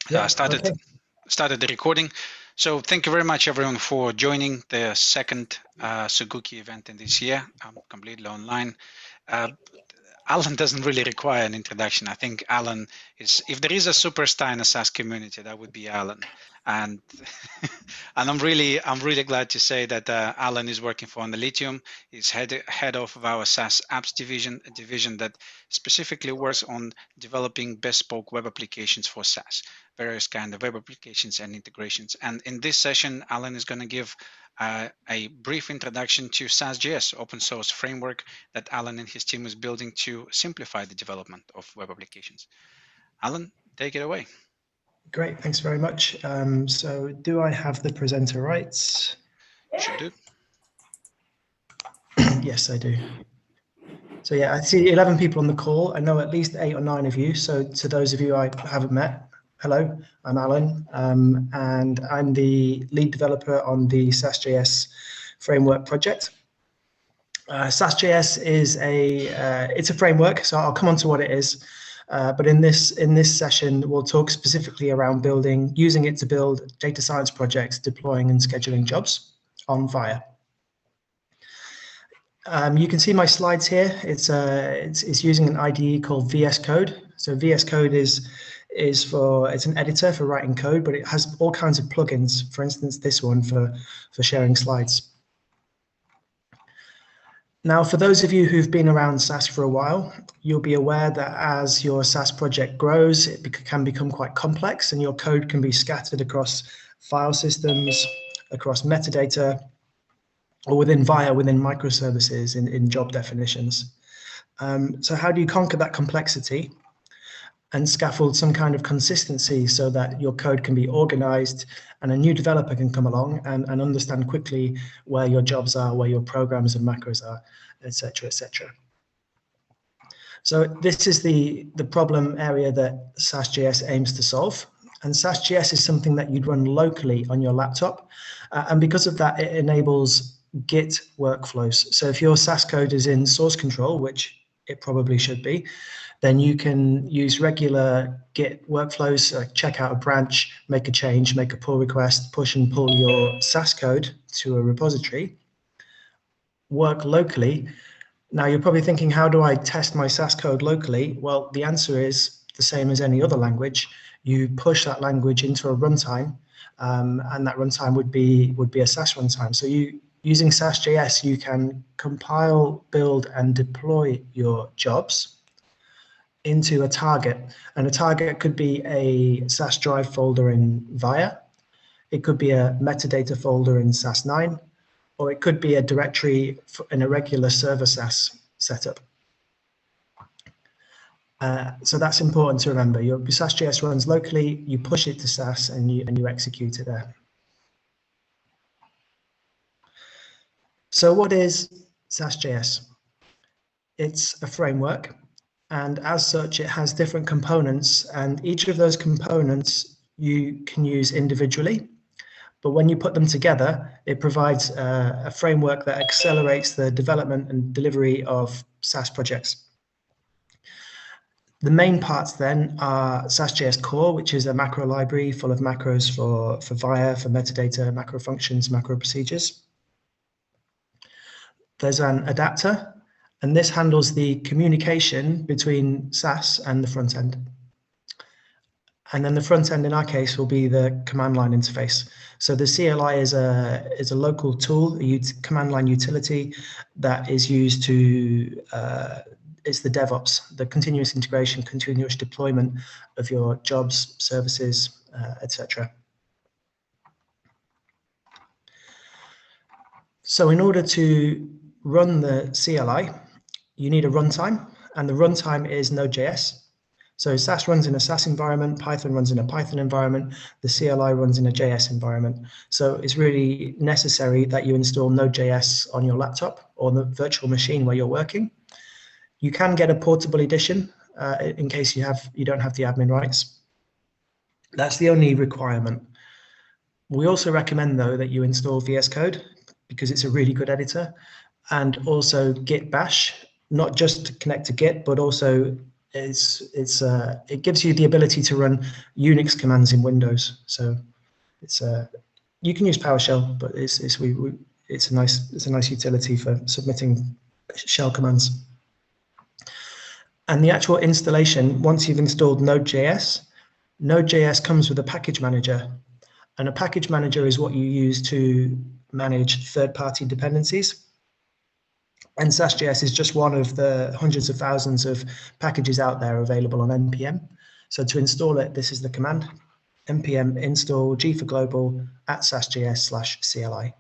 Yeah, started the recording. So thank you very much, everyone, for joining the second SUGUKI event in this year. I'm completely online. Allan doesn't really require an introduction. I think Allan is, if there is a superstar in the SAS community, that would be Allan. And and I'm really glad to say that Allan is working for Lithium. He's head of our SAS apps division, a division that specifically works on developing bespoke web applications for SAS, various kind of web applications and integrations. And in this session, Allan is going to give a brief introduction to SAS Js, open source framework that Allan and his team is building to simplify the development of web applications. Allan, take it away. Great, thanks very much. So do I have the presenter rights? You should do. Yes, I do. So yeah, I see 11 people on the call. I know at least 8 or 9 of you. So to those of you I haven't met, hello, I'm Allan, and I'm the lead developer on the SAS Js framework project. SAS Js is it's a framework, so I'll come on to what it is. But in this session, we'll talk specifically around using it to build data science projects, deploying and scheduling jobs on Viya. You can see my slides here. It's using an IDE called VS Code. So VS Code it's an editor for writing code, but it has all kinds of plugins. For instance, this one for sharing slides. Now, for those of you who've been around SAS for a while, you'll be aware that as your SAS project grows, it can become quite complex, and your code can be scattered across file systems, across metadata, or within Viya, within microservices in job definitions. So how do you conquer that complexity and scaffold some kind of consistency so that your code can be organized and a new developer can come along and understand quickly where your jobs are, where your programs and macros are, etc., etc. So this is the problem area that SAS Js aims to solve. And SAS Js is something that you'd run locally on your laptop. And because of that, it enables Git workflows. So if your SAS code is in source control, which it probably should be, then you can use regular Git workflows, like check out a branch, make a change, make a pull request, push and pull your SAS code to a repository, work locally. Now you're probably thinking, how do I test my SAS code locally? Well, the answer is the same as any other language. You push that language into a runtime, and that runtime would be a SAS runtime. So using SAS JS, you can compile, build, and deploy your jobs into a target. And a target could be a SAS drive folder in Viya. It could be a metadata folder in SAS 9, or it could be a directory in a regular server SAS setup. So that's important to remember. Your SAS JS runs locally, you push it to SAS, and you execute it there. So what is SAS JS? It's a framework, and as such, it has different components, and each of those components you can use individually. But when you put them together, it provides a framework that accelerates the development and delivery of SAS projects. The main parts then are SAS JS Core, which is a macro library full of macros for Viya, for metadata, macro functions, macro procedures. There's an adapter, and this handles the communication between SAS and the front end. And then the front end in our case will be the command line interface. So the CLI is a local tool, a command line utility that is used to, it's the DevOps, the continuous integration, continuous deployment of your jobs, services, etc. So in order to run the CLI, you need a runtime, and the runtime is Node.js. So SAS runs in a SAS environment, Python runs in a Python environment, the CLI runs in a JS environment. So it's really necessary that you install Node.js on your laptop or the virtual machine where you're working. You can get a portable edition in case you don't have the admin rights. That's the only requirement. We also recommend, though, that you install VS Code because it's a really good editor, and also Git Bash, not just to connect to Git, but also it gives you the ability to run Unix commands in Windows. So it's you can use PowerShell, but it's a nice utility for submitting shell commands. And the actual installation, once you've installed Node.js, Node.js comes with a package manager, and a package manager is what you use to manage third-party dependencies. And Sas Js is just one of the hundreds of thousands of packages out there available on npm. So to install it, this is the command: npm install g for global @sasjs CLI.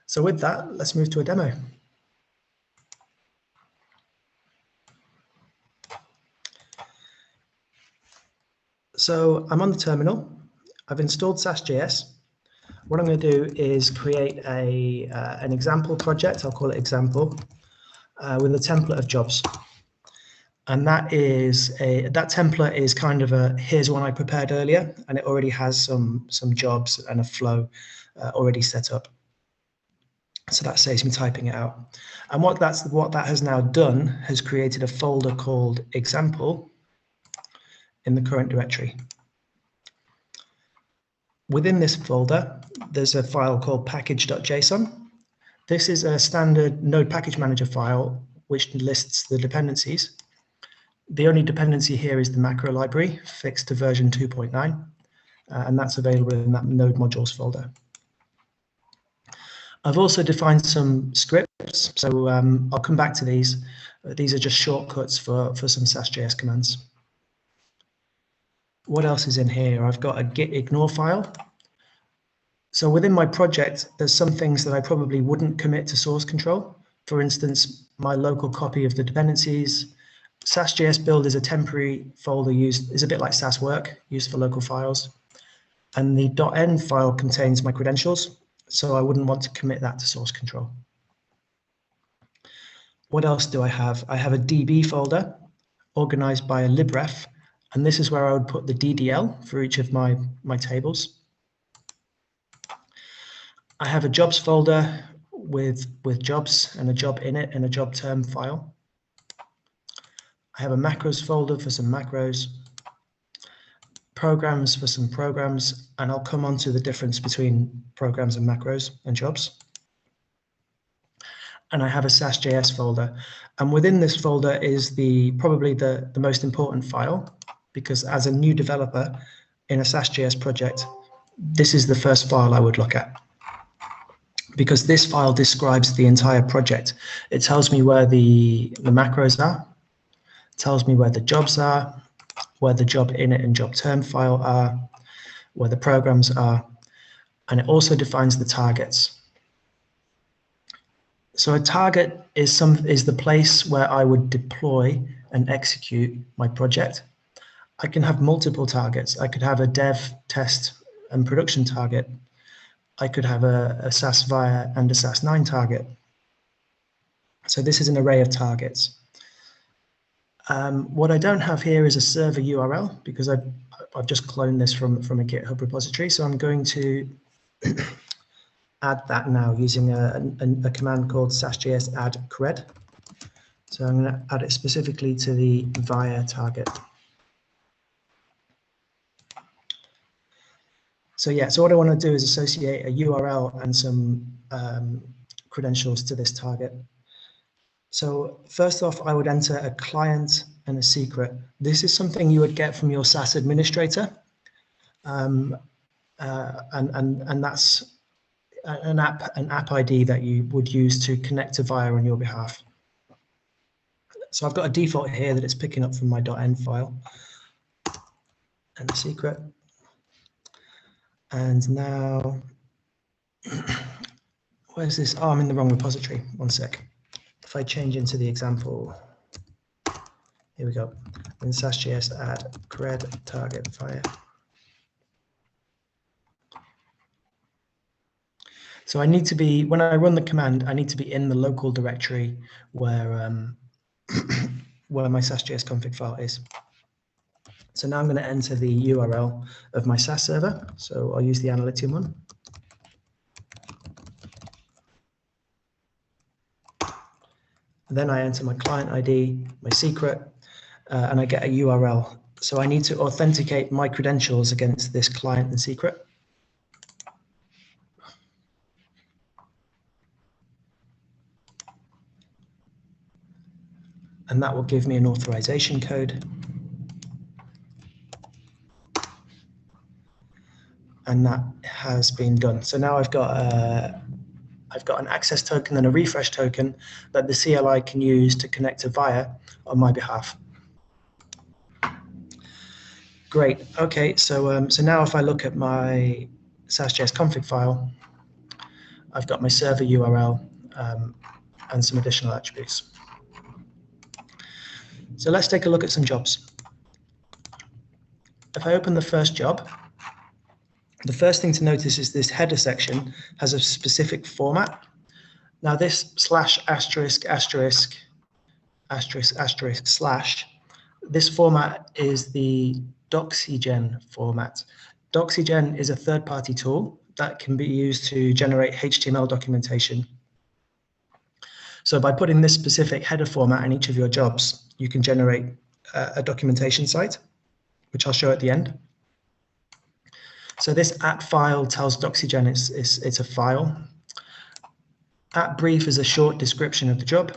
So with that, let's move to a demo. So I'm on the terminal. I've installed Sas Js. What I'm going to do is create an example project. I'll call it example with a template of jobs. And that template is kind of here's one I prepared earlier, and it already has some jobs and a flow already set up. So that saves me typing it out. And what that has now done has created a folder called example in the current directory. Within this folder, there's a file called package.json. This is a standard Node package manager file which lists the dependencies. The only dependency here is the macro library, fixed to version 2.9, and that's available in that Node modules folder. I've also defined some scripts, so I'll come back to these. These are just shortcuts for some Sas Js commands. What else is in here? I've got a Git Ignore file. So within my project, there's some things that I probably wouldn't commit to source control. For instance, my local copy of the dependencies. Sas Js build is a temporary folder is a bit like Sas work, used for local files. And the .env file contains my credentials, so I wouldn't want to commit that to source control. What else do I have? I have a DB folder organized by a libref, and this is where I would put the DDL for each of my tables. I have a jobs folder with jobs and a job in it and a job term file. I have a macros folder for some macros, programs for some programs, and I'll come on to the difference between programs and macros and jobs. And I have a Sas Js folder. And within this folder is probably the most important file, because as a new developer in a Sas Js project, this is the first file I would look at, because this file describes the entire project. It tells me where the macros are, it tells me where the jobs are, where the job init and job term file are, where the programs are, and it also defines the targets. So a target is the place where I would deploy and execute my project. I can have multiple targets. I could have a dev, test, and production target. I could have a SAS Viya and a SAS 9 target. So this is an array of targets. What I don't have here is a server URL, because I've just cloned this from a GitHub repository. So I'm going to add that now using a command called sasjs add cred. So I'm going to add it specifically to the Viya target. So yeah, so what I want to do is associate a URL and some credentials to this target. So first off, I would enter a client and a secret. This is something you would get from your SAS administrator, and that's an app ID that you would use to connect to Viya on your behalf. So I've got a default here that it's picking up from my .env file and the secret. And now, where's this? Oh, I'm in the wrong repository. One sec. If I change into the example, here we go. In sasjs add cred target Viya. So I need to be, when I run the command, I need to be in the local directory where where my Sas Js config file is. So now I'm going to enter the URL of my SAS server. So I'll use the Analytium one. Then I enter my client ID, my secret, and I get a URL. So I need to authenticate my credentials against this client and secret. And that will give me an authorization code. And that has been done. So now I've got an access token and a refresh token that the CLI can use to connect to Viya on my behalf. Great. Okay. So now if I look at my SASjs config file, I've got my server URL and some additional attributes. So let's take a look at some jobs. If I open the first job, the first thing to notice is this header section has a specific format. Now this /***/, this format is the Doxygen format. Doxygen is a third-party tool that can be used to generate HTML documentation. So by putting this specific header format in each of your jobs, you can generate a documentation site, which I'll show at the end. So this @ file tells Doxygen it's a file. @ brief is a short description of the job.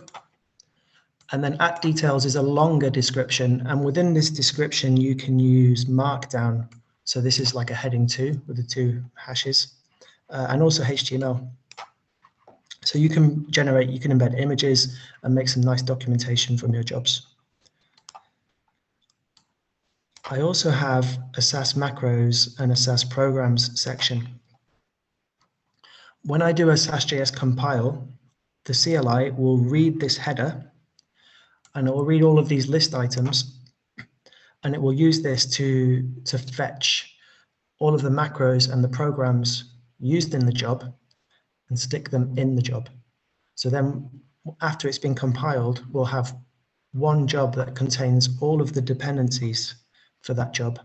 And then @ details is a longer description. And within this description, you can use Markdown. So this is like a heading 2 with the 2 hashes, and also HTML. So you can embed images and make some nice documentation from your jobs. I also have a SAS macros and a SAS programs section. When I do a Sas Js compile, the CLI will read this header and it will read all of these list items, and it will use this to fetch all of the macros and the programs used in the job and stick them in the job. So then after it's been compiled, we'll have one job that contains all of the dependencies for that job.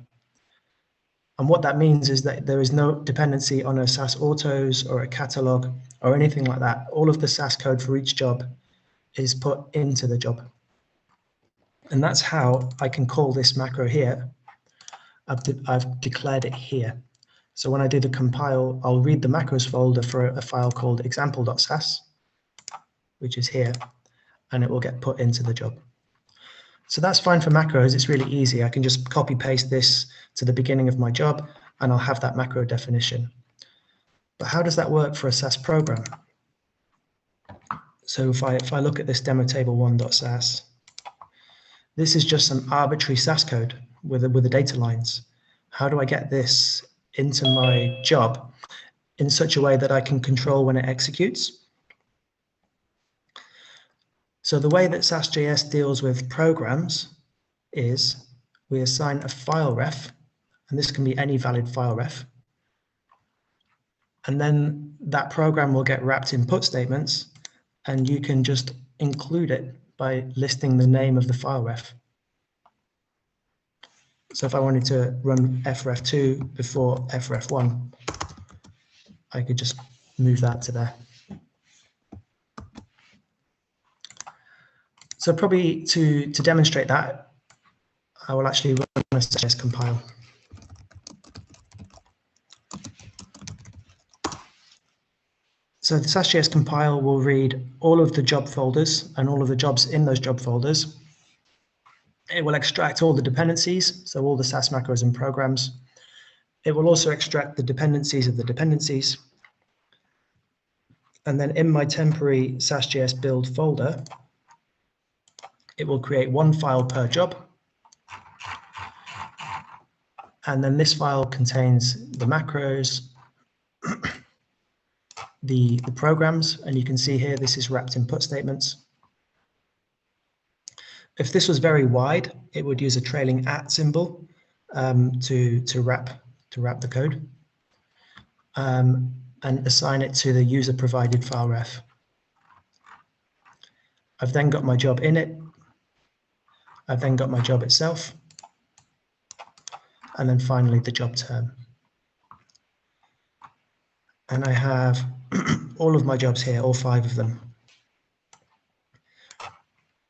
And what that means is that there is no dependency on a SAS autos or a catalog or anything like that. All of the SAS code for each job is put into the job. And that's how I can call this macro here. I've declared it here. So when I do the compile, I'll read the macros folder for a file called example.sas, which is here, and it will get put into the job. So that's fine for macros. It's really easy. I can just copy paste this to the beginning of my job and I'll have that macro definition. But how does that work for a SAS program? So if I look at this demo table1.sas, this is just some arbitrary SAS code with the data lines. How do I get this into my job in such a way that I can control when it executes? So the way that Sas Js deals with programs is we assign a file ref, and this can be any valid file ref. And then that program will get wrapped in put statements, and you can just include it by listing the name of the file ref. So if I wanted to run fref2 before fref1, I could just move that to there. So probably to demonstrate that, I will actually run a Sas Js compile. So the Sas Js compile will read all of the job folders and all of the jobs in those job folders. It will extract all the dependencies, so all the SAS macros and programs. It will also extract the dependencies of the dependencies. And then in my temporary Sas Js build folder, it will create one file per job. And then this file contains the macros, the programs, and you can see here this is wrapped in put statements. If this was very wide, it would use a trailing @ symbol to wrap the code and assign it to the user provided file ref. I've then got my job in it. I've then got my job itself, and then finally the job term. And I have all of my jobs here, all 5 of them.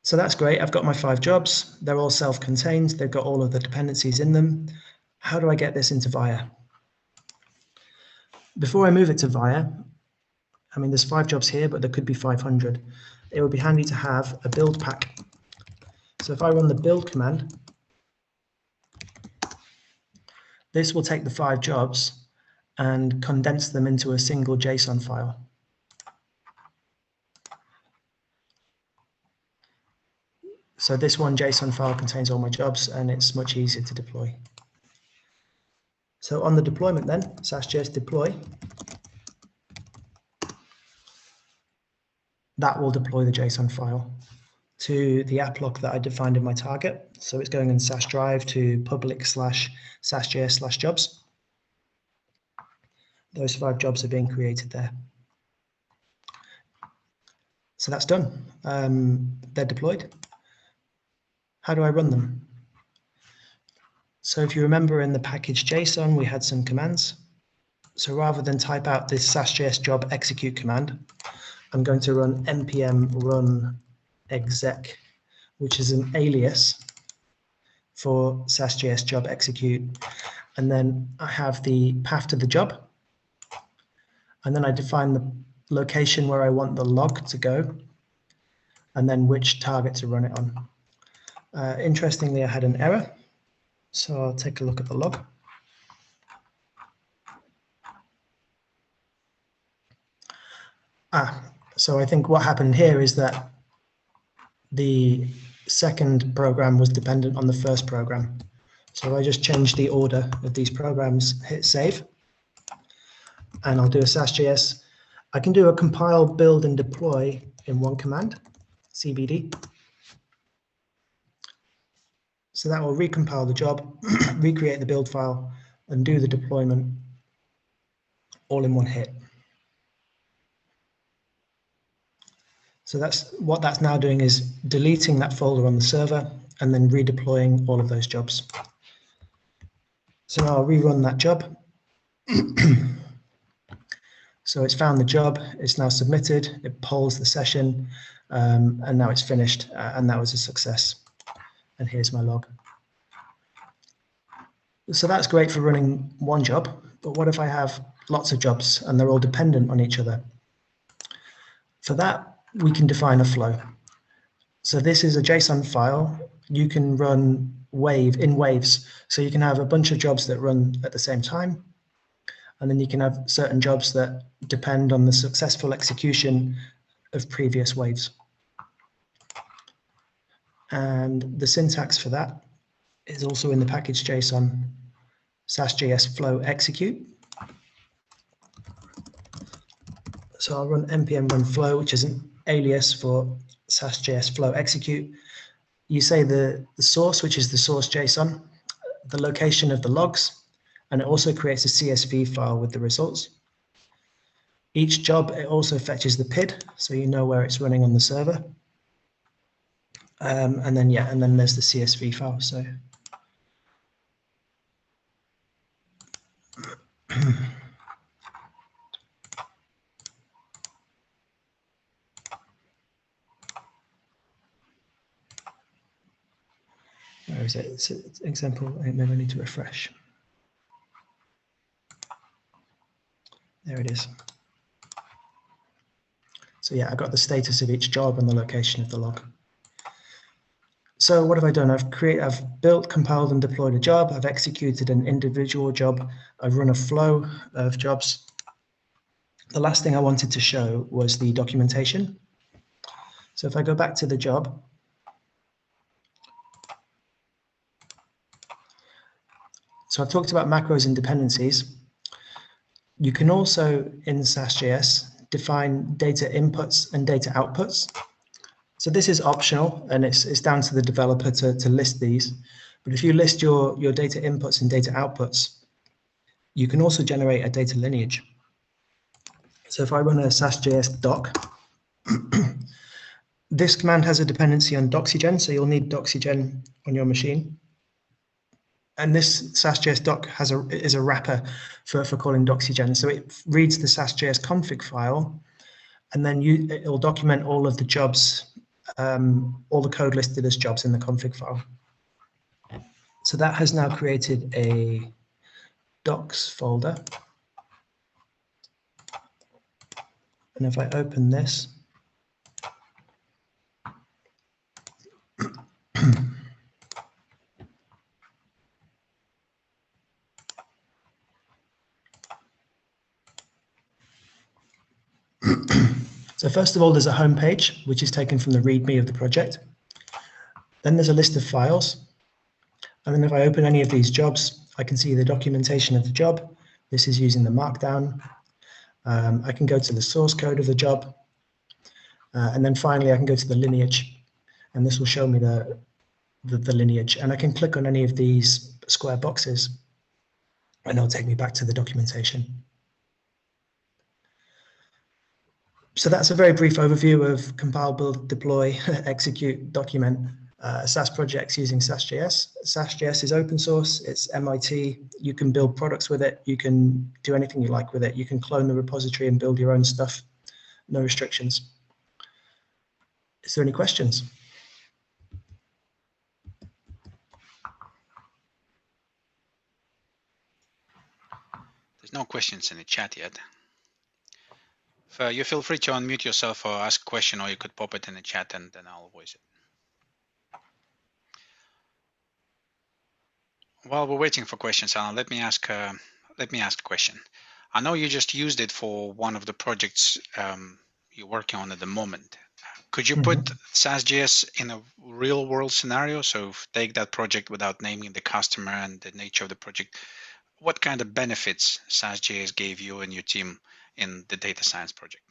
So that's great. I've got my 5 jobs. They're all self-contained. They've got all of the dependencies in them. How do I get this into Viya? Before I move it to Viya, I mean, there's 5 jobs here, but there could be 500. It would be handy to have a build pack. So if I run the build command, this will take the 5 jobs and condense them into a single JSON file. So this one JSON file contains all my jobs, and it's much easier to deploy. So on the deployment then, SASjs deploy, that will deploy the JSON file to the app lock that I defined in my target. So it's going in SAS drive to public/SASjs/jobs. Those 5 jobs are being created there. So that's done. They're deployed. How do I run them? So if you remember in the package JSON, we had some commands. So rather than type out this SASjs job execute command, I'm going to run npm run exec, which is an alias for SASjs job execute. And then I have the path to the job. And then I define the location where I want the log to go, and then which target to run it on. Interestingly, I had an error. So I'll take a look at the log. So I think what happened here is that the second program was dependent on the first program. So I just changed the order of these programs, hit save, and I'll do a SASjs. I can do a compile, build, and deploy in one command, cbd. So that will recompile the job, recreate the build file, and do the deployment all in one hit. So that's what that's now doing, is deleting that folder on the server and then redeploying all of those jobs. So now I'll rerun that job. So it's found the job, it's now submitted, it polls the session, and now it's finished, and that was a success. And here's my log. So that's great for running one job, but what if I have lots of jobs and they're all dependent on each other? For that, we can define a flow. So this is a JSON file. You can run in waves. So you can have a bunch of jobs that run at the same time, and then you can have certain jobs that depend on the successful execution of previous waves. And the syntax for that is also in the package JSON, SASjs flow execute. So I'll run npm run flow, which is an alias for SASjs flow execute. You say the source, which is the source JSON, the location of the logs, and it also creates a CSV file with the results. Each job, it also fetches the PID, so you know where it's running on the server. And then there's the CSV file. So where is it? It's example. Maybe I need to refresh. There it is. So yeah, I got the status of each job and the location of the log. So what have I done? I've built, compiled, and deployed a job. I've executed an individual job. I've run a flow of jobs. The last thing I wanted to show was the documentation. So if I go back to the job, so I've talked about macros and dependencies. You can also, in SASjs, define data inputs and data outputs. So this is optional, and it's down to the developer to list these. But if you list your data inputs and data outputs, you can also generate a data lineage. So if I run a SASjs doc, this command has a dependency on Doxygen, so you'll need Doxygen on your machine. And this SASjs doc is a wrapper for calling Doxygen. So it reads the SASjs config file, and then it'll document all of the jobs all the code listed as jobs in the config file. So that has now created a docs folder. And if I open this, so first of all, there's a home page, which is taken from the README of the project. Then there's a list of files. And then if I open any of these jobs, I can see the documentation of the job. This is using the Markdown. I can go to the source code of the job. And then finally, I can go to the lineage. And this will show me the lineage. And I can click on any of these square boxes, and it'll take me back to the documentation. So that's a very brief overview of compile, build, deploy, execute, document SAS projects using Sas Js. Sas Js is open source, it's MIT. You can build products with it. You can do anything you like with it. You can clone the repository and build your own stuff. No restrictions. Is there any questions? There's no questions in the chat yet. You feel free to unmute yourself or ask a question, or you could pop it in the chat and then I'll voice it. While we're waiting for questions, Alan, let me ask a question. I know you just used it for one of the projects you're working on at the moment. Could you put Sas Js in a real world scenario? So take that project without naming the customer and the nature of the project. What kind of benefits Sas Js gave you and your team in the data science project?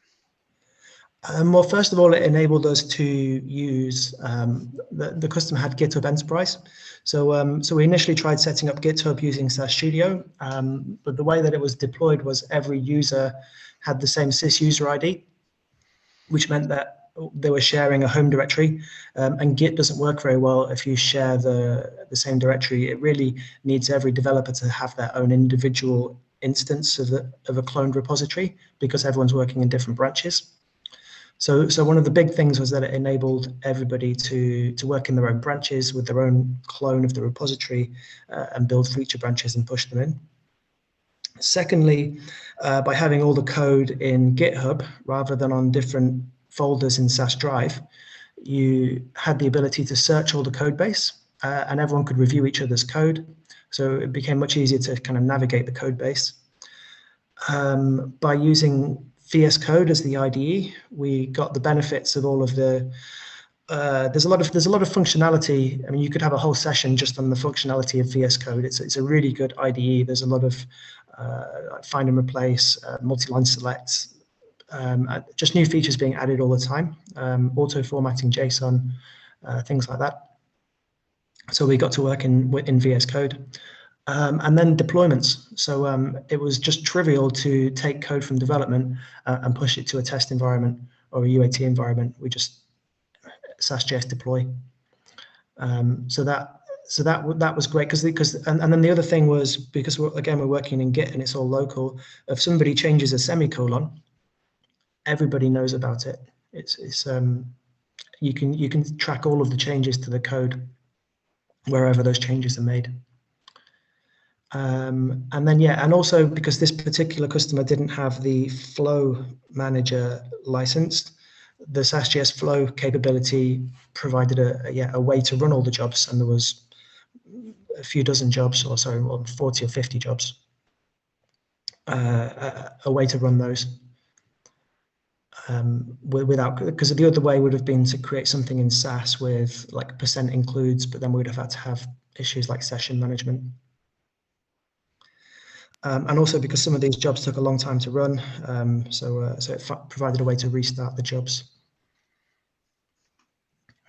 Well, first of all, it enabled us to use, the customer had GitHub Enterprise. So we initially tried setting up GitHub using SAS Studio, but the way that it was deployed was every user had the same sys user ID, which meant that they were sharing a home directory, and Git doesn't work very well if you share the same directory. It really needs every developer to have their own individual instance of a cloned repository because everyone's working in different branches. So one of the big things was that it enabled everybody to work in their own branches with their own clone of the repository and build feature branches and push them in. Secondly, by having all the code in GitHub rather than on different folders in SAS Drive, you had the ability to search all the code base and everyone could review each other's code. So it became much easier to kind of navigate the code base. By using VS Code as the IDE, we got the benefits of all of the. There's a lot of functionality. I mean, you could have a whole session just on the functionality of VS Code. It's a really good IDE. There's a lot of find and replace, multi-line select, just new features being added all the time. Auto formatting JSON, things like that. So we got to work in VS Code. And then deployments. So it was just trivial to take code from development and push it to a test environment or a UAT environment. We just Sas Js deploy. So that was great because and then the other thing was because we're working in Git and it's all local. If somebody changes a semicolon, everybody knows about it. You can track all of the changes to the code wherever those changes are made. And then, and also because this particular customer didn't have the flow manager licensed, the Sas Js flow capability provided a way to run all the jobs, and there was a few dozen jobs, or 40 or 50 jobs, a way to run those without, because the other way would have been to create something in SAS with like percent includes, but then we would have had to have issues like session management. And also because some of these jobs took a long time to run, so it provided a way to restart the jobs.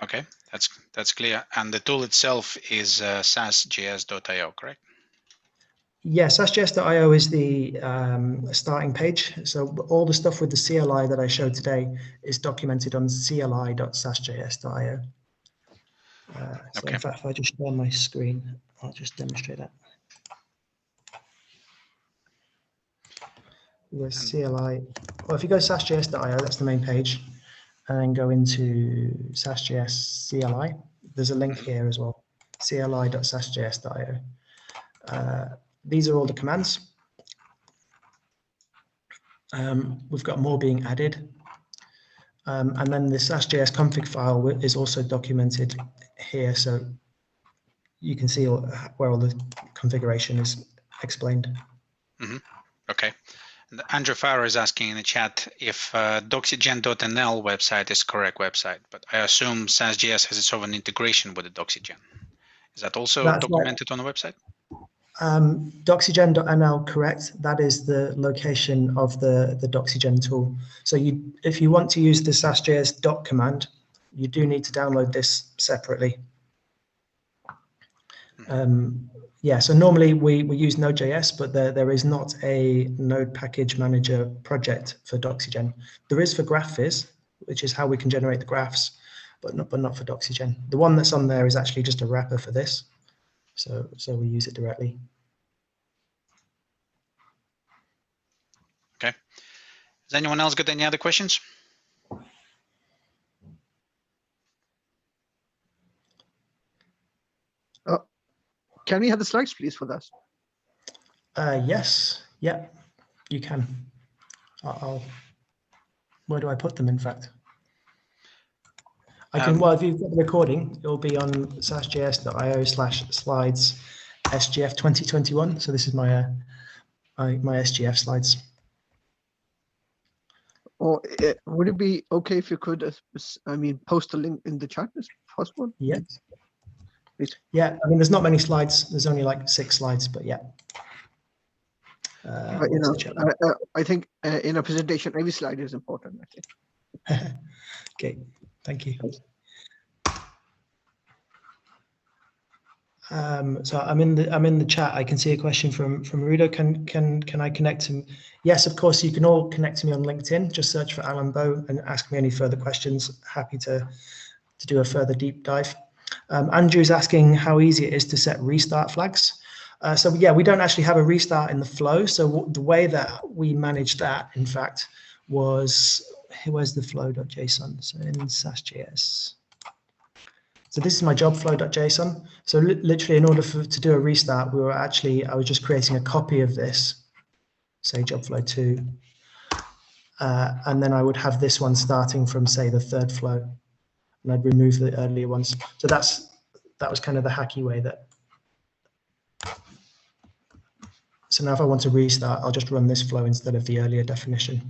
Okay, that's clear. And the tool itself is SASjs.io, correct? Yeah, SASjs.io is the starting page. So all the stuff with the CLI that I showed today is documented on cli.sasjs.io. So okay. In fact, if I just share my screen, I'll just demonstrate that. With CLI, well, if you go to sasjs.io, that's the main page. and then go into SASjs CLI. There's a link here as well, cli.sasjs.io. These are all the commands. We've got more being added. And then the Sas Js Config file is also documented here, so you can see where all the configuration is explained. Okay. And Andrew Farrer is asking in the chat if doxygen.nl website is correct website, but I assume SASjs has its own integration with the doxygen. Is that also documented on the website? Doxygen.nl, correct. That is the location of the Doxygen tool. So if you want to use the sasjs doc command, you do need to download this separately. Yeah, so normally we use Node.js, but there is not a Node package manager project for Doxygen. There is for GraphViz, which is how we can generate the graphs, but not for Doxygen. The one that's on there is actually just a wrapper for this. So we use it directly. Okay. Has anyone else got any other questions? Can we have the slides, please, for this? Yes. Yeah, you can. Where do I put them, in fact? I can, well, if you've got the recording, it'll be on sasjs.io/slides SGF 2021. So this is my my SGF slides. Or would it be okay if you could, post a link in the chat as possible? Yes. Please. Yeah, I mean, there's not many slides. There's only like 6 slides, but yeah. But, you know, I think in a presentation, every slide is important, I think. Okay, thank you. So I'm in the chat. I can see a question from Rudo. Can I connect to? Yes, of course. You can all connect to me on LinkedIn. Just search for Allan Bowe and ask me any further questions. Happy to do a further deep dive. Andrew's asking how easy it is to set restart flags. So yeah, we don't actually have a restart in the flow. So the way that we managed that, in fact, was, where's the flow.json? So in SASjs. So this is my job flow.json. So literally, in order to do a restart, I was just creating a copy of this, say job flow 2, and then I would have this one starting from, say, the 3rd flow, and I'd remove the earlier ones. So that was kind of the hacky way that. So now if I want to restart, I'll just run this flow instead of the earlier definition.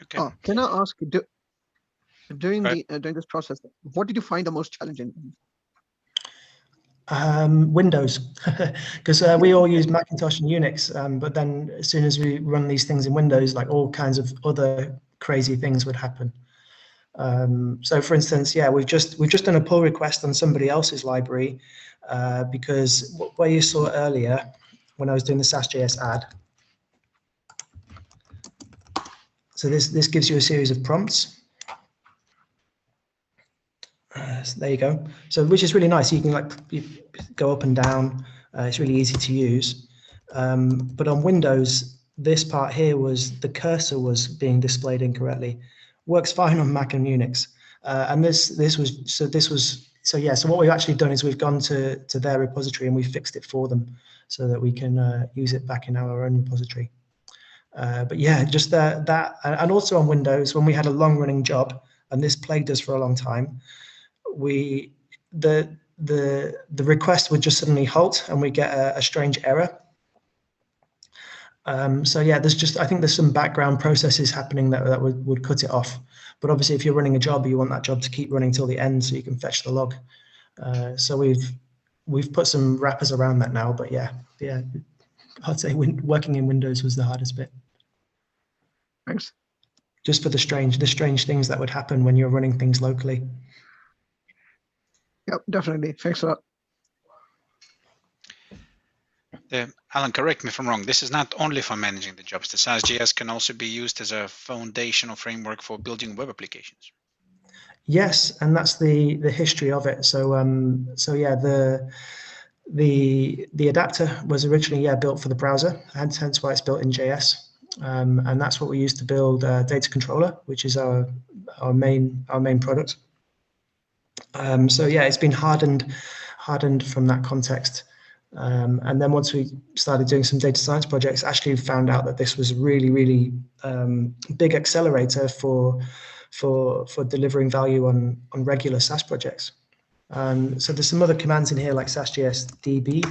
Okay. Can I ask, during this process, what did you find the most challenging? Windows, because we all use Macintosh and Unix, but then as soon as we run these things in Windows, like all kinds of other crazy things would happen. So for instance, yeah, we've just done a pull request on somebody else's library because where you saw earlier when I was doing the SASjs add. So this gives you a series of prompts. So there you go. So which is really nice. You can go up and down. It's really easy to use. But on Windows, this part here was the cursor was being displayed incorrectly. Works fine on Mac and Unix. And so what we've actually done is we've gone to their repository and we fixed it for them so that we can use it back in our own repository. But yeah, just that, and also on Windows, when we had a long-running job, and this plagued us for a long time, the request would just suddenly halt, and we get a strange error. So yeah, I think there's some background processes happening that would cut it off. But obviously, if you're running a job, you want that job to keep running till the end, so you can fetch the log. So we've put some wrappers around that now. But yeah, I'd say working in Windows was the hardest bit. Thanks. Just for the strange things that would happen when you're running things locally. Yep, definitely. Thanks a lot. Allan, correct me if I'm wrong. This is not only for managing the jobs. The SASjs can also be used as a foundational framework for building web applications. Yes, and that's the history of it. So yeah, The adapter was originally built for the browser, and hence why it's built in JS, and that's what we use to build Data Controller, which is our main product. So it's been hardened from that context. And then once we started doing some data science projects, actually found out that this was a really big accelerator for delivering value on regular SAS projects. So there's some other commands in here like SASjs db.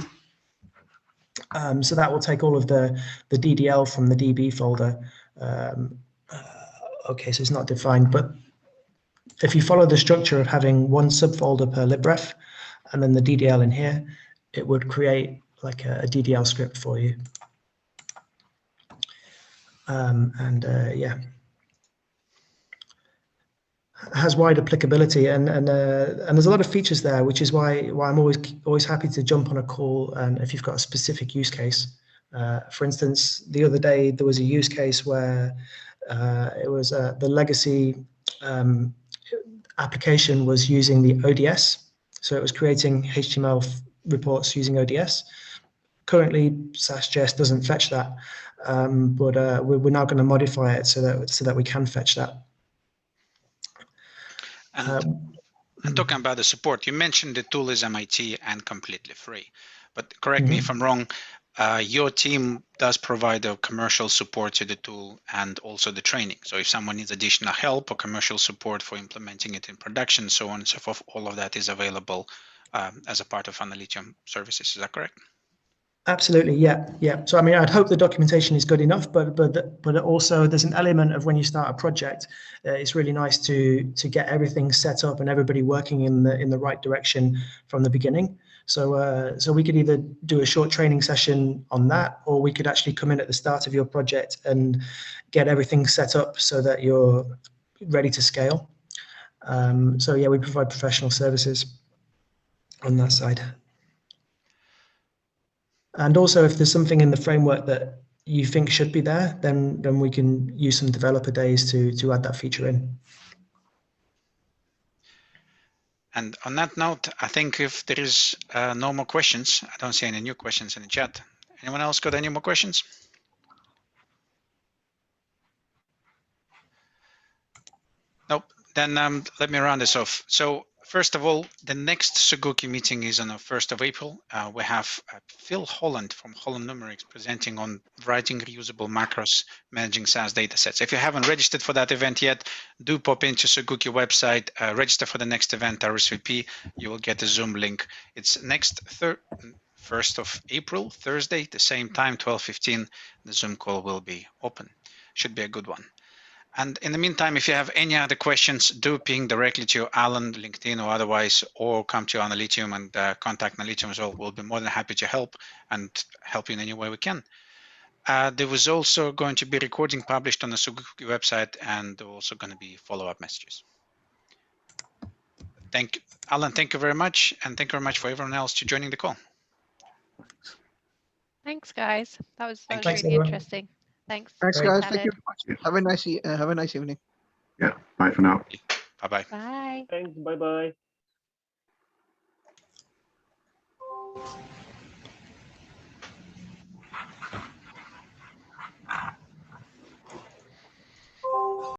So that will take all of the DDL from the DB folder. Okay, so it's not defined, but if you follow the structure of having one subfolder per libref and then the DDL in here, it would create like a DDL script for you. Has wide applicability, and there's a lot of features there, which is why I'm always happy to jump on a call, and if you've got a specific use case. For instance, the other day there was a use case where it was the legacy application was using the ODS, so it was creating HTML reports using ODS. Currently, SASjs doesn't fetch that, but we're now going to modify it so that we can fetch that. And talking about the support, you mentioned the tool is MIT and completely free, but correct me if I'm wrong. Your team does provide a commercial support to the tool and also the training. So if someone needs additional help or commercial support for implementing it in production, so on and so forth, all of that is available as a part of Analytium services. Is that correct? Absolutely, yeah. So I mean, I'd hope the documentation is good enough, but also there's an element of when you start a project, it's really nice to get everything set up and everybody working in the right direction from the beginning. So we could either do a short training session on that, or we could actually come in at the start of your project and get everything set up so that you're ready to scale. So we provide professional services on that side. And also, if there's something in the framework that you think should be there, then we can use some developer days to add that feature in. And on that note, I think if there is no more questions, I don't see any new questions in the chat. Anyone else got any more questions? Nope. Then let me round this off. So first of all, the next SUGUKI meeting is on the 1st of April. We have Phil Holland from Holland Numerics presenting on writing reusable macros, managing SAS datasets. If you haven't registered for that event yet, do pop into SUGUKI website, register for the next event, RSVP. You will get a Zoom link. It's next 1st of April, Thursday, the same time, 12:15. The Zoom call will be open. Should be a good one. And in the meantime, if you have any other questions, do ping directly to Allan, LinkedIn or otherwise, or come to Analytium and contact Analytium as well. We'll be more than happy to help and help you in any way we can. There was also going to be recording published on the SUGUKI website, and also going to be follow-up messages. Thank you, Allan. Thank you very much, and thank you very much for everyone else to joining the call. Thanks, guys. That was really everyone. interesting. Thanks. Thanks, Great. guys. Thank you very much. Have a nice evening. Yeah, bye for now. Bye-bye. Bye. Thanks. Bye-bye.